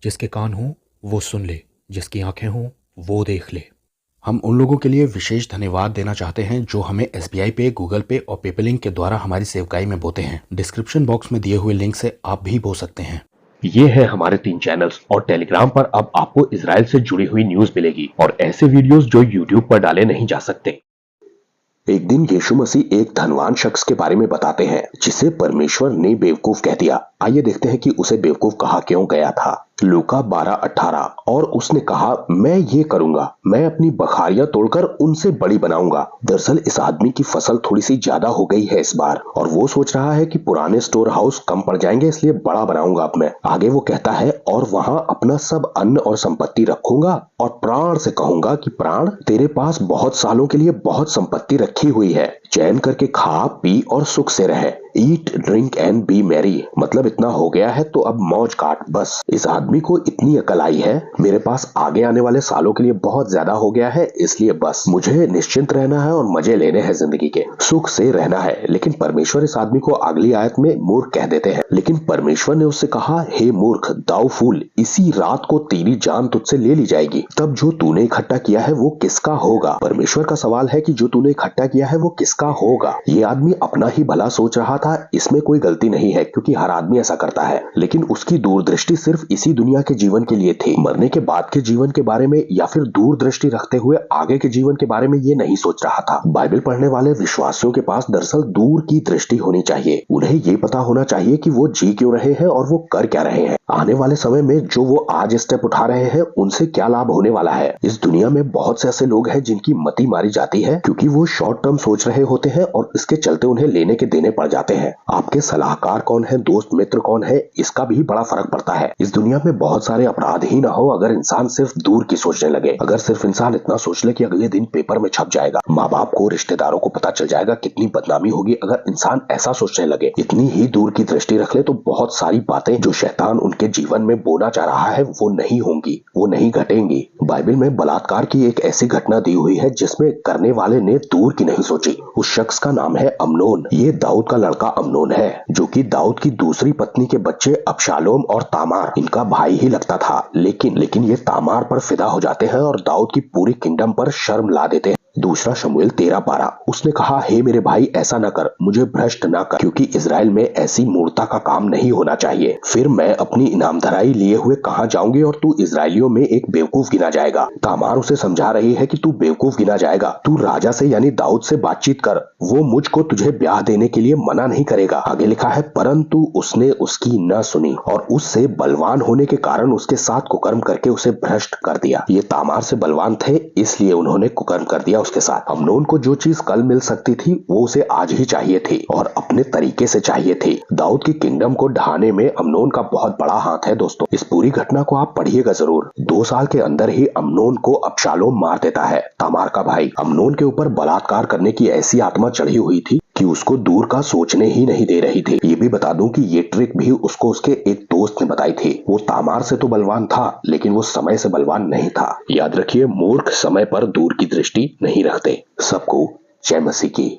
जिसके कान हों वो सुन ले, जिसकी आंखें हों वो देख ले। हम उन लोगों के लिए विशेष धन्यवाद देना चाहते हैं जो हमें SBI पे, गूगल पे और पेपलिंक के द्वारा हमारी सेवकाई में बोते हैं। डिस्क्रिप्शन बॉक्स में दिए हुए लिंक से आप भी बो सकते हैं। ये है हमारे 3 चैनल्स और टेलीग्राम पर अब आपको इजराइल से जुड़ी हुई न्यूज मिलेगी और ऐसे वीडियोस जो यूट्यूब पर डाले नहीं जा सकते। एक दिन यीशु मसीह एक धनवान शख्स के बारे में बताते हैं जिसे परमेश्वर ने बेवकूफ कह दिया। आइए देखते हैं कि उसे बेवकूफ कहा क्यों गया था। लूका 12:18। और उसने कहा, मैं ये करूंगा, मैं अपनी बखारियां तोड़कर उनसे बड़ी बनाऊंगा। दरअसल इस आदमी की फसल थोड़ी सी ज्यादा हो गई है इस बार और वो सोच रहा है कि पुराने स्टोर हाउस कम पड़ जाएंगे, इसलिए बड़ा बनाऊंगा अब मैं। आगे वो कहता है, और वहां अपना सब अन्न और संपत्ति रखूंगा और प्राण से कहूंगा कि प्राण, तेरे पास बहुत सालों के लिए बहुत संपत्ति रखी हुई है, चैन करके खा पी और सुख से रहे। Eat drink and B Mary. मतलब इतना हो गया है तो अब मौज काट बस। इस आदमी को इतनी अकल आई है, मेरे पास आगे आने वाले सालों के लिए बहुत ज्यादा हो गया है, इसलिए बस मुझे निश्चिंत रहना है और मजे लेने हैं जिंदगी के, सुख से रहना है। लेकिन परमेश्वर इस आदमी को अगली आयत में मूर्ख कह देते हैं। लेकिन परमेश्वर ने उससे कहा, हे मूर्ख, दाऊ फूल, इसी रात को तेरी जान तुझसे ले ली जाएगी। तब जो तूने इकट्ठा किया है वो किसका होगा? परमेश्वर का सवाल है कि जो तूने इकट्ठा किया है वो किसका होगा? ये आदमी अपना ही भला सोच रहा था, इसमें कोई गलती नहीं है क्योंकि हर आदमी ऐसा करता है। लेकिन उसकी दूरदृष्टि सिर्फ इसी दुनिया के जीवन के लिए थी। मरने के बाद के जीवन के बारे में या फिर दूरदृष्टि रखते हुए आगे के जीवन के बारे में ये नहीं सोच रहा था। बाइबल पढ़ने वाले विश्वासियों के पास दरअसल दूर की दृष्टि होनी चाहिए। उन्हें ये पता होना चाहिए कि वो जी क्यों रहे हैं और वो कर क्या रहे हैं। आने वाले समय में जो वो आज स्टेप उठा रहे हैं उनसे क्या लाभ होने वाला है। इस दुनिया में बहुत से ऐसे लोग हैं जिनकी मति मारी जाती है क्योंकि वो शॉर्ट टर्म सोच रहे होते हैं और इसके चलते उन्हें लेने के देने पड़ जाते हैं। आपके सलाहकार कौन है, दोस्त मित्र कौन है, इसका भी बड़ा फर्क पड़ता है। इस दुनिया में बहुत सारे अपराध ही ना हो अगर इंसान सिर्फ दूर की सोचने लगे। अगर सिर्फ इंसान इतना सोच ले कि अगले दिन पेपर में छप जाएगा, माँ बाप को, रिश्तेदारों को पता चल जाएगा, कितनी बदनामी होगी। अगर इंसान ऐसा सोचने लगे, इतनी ही दूर की दृष्टि रख ले, तो बहुत सारी बातें जो शैतान उनके जीवन में बोना चाह रहा है वो नहीं होंगी, वो नहीं घटेंगी। बाइबल में बलात्कार की एक ऐसी घटना दी हुई है जिसमें करने वाले ने दूर की नहीं सोची। उस शख्स का नाम है अमनोन। ये दाऊद का लड़का अमनोन है जो कि दाऊद की दूसरी पत्नी के बच्चे अबशालोम और तामार, इनका भाई ही लगता था। लेकिन ये तामार पर फिदा हो जाते हैं और दाऊद की पूरी किंगडम पर शर्म ला देते हैं। दूसरा शमूएल 13:12। उसने कहा, हे मेरे भाई, ऐसा न कर, मुझे भ्रष्ट न कर, क्योंकि इजराइल में ऐसी मूर्ता का काम नहीं होना चाहिए। फिर मैं अपनी इनामधराई लिए हुए कहां जाऊंगी और तू इजराइलियों में एक बेवकूफ गिना जाएगा। तामार उसे समझा रही है कि तू बेवकूफ गिना जाएगा, तू राजा से यानी दाऊद से बातचीत कर, वो मुझको तुझे ब्याह देने के लिए मना नहीं करेगा। आगे लिखा है, परंतु उसने उसकी न सुनी और उससे बलवान होने के कारण उसके साथ कुकर्म करके उसे भ्रष्ट कर दिया। ये तामार से बलवान थे इसलिए उन्होंने कुकर्म कर दिया उसके साथ। अमनोन को जो चीज कल मिल सकती थी वो उसे आज ही चाहिए थी और अपने तरीके से चाहिए थी। दाऊद की किंगडम को ढहाने में अमनोन का बहुत बड़ा हाथ है दोस्तों। इस पूरी घटना को आप पढ़िएगा जरूर। 2 साल के अंदर ही अमनोन को अबशालोम मार देता है, तामार का भाई। अमनोन के ऊपर बलात्कार करने की ऐसी आत्मा चढ़ी हुई थी कि उसको दूर का सोचने ही नहीं दे रही थी। ये भी बता दूं कि ये ट्रिक भी उसको उसके एक दोस्त ने बताई थी। वो तामार से तो बलवान था लेकिन वो समय से बलवान नहीं था। याद रखिए, मूर्ख समय पर दूर की दृष्टि नहीं रखते। सबको जय मसीह की।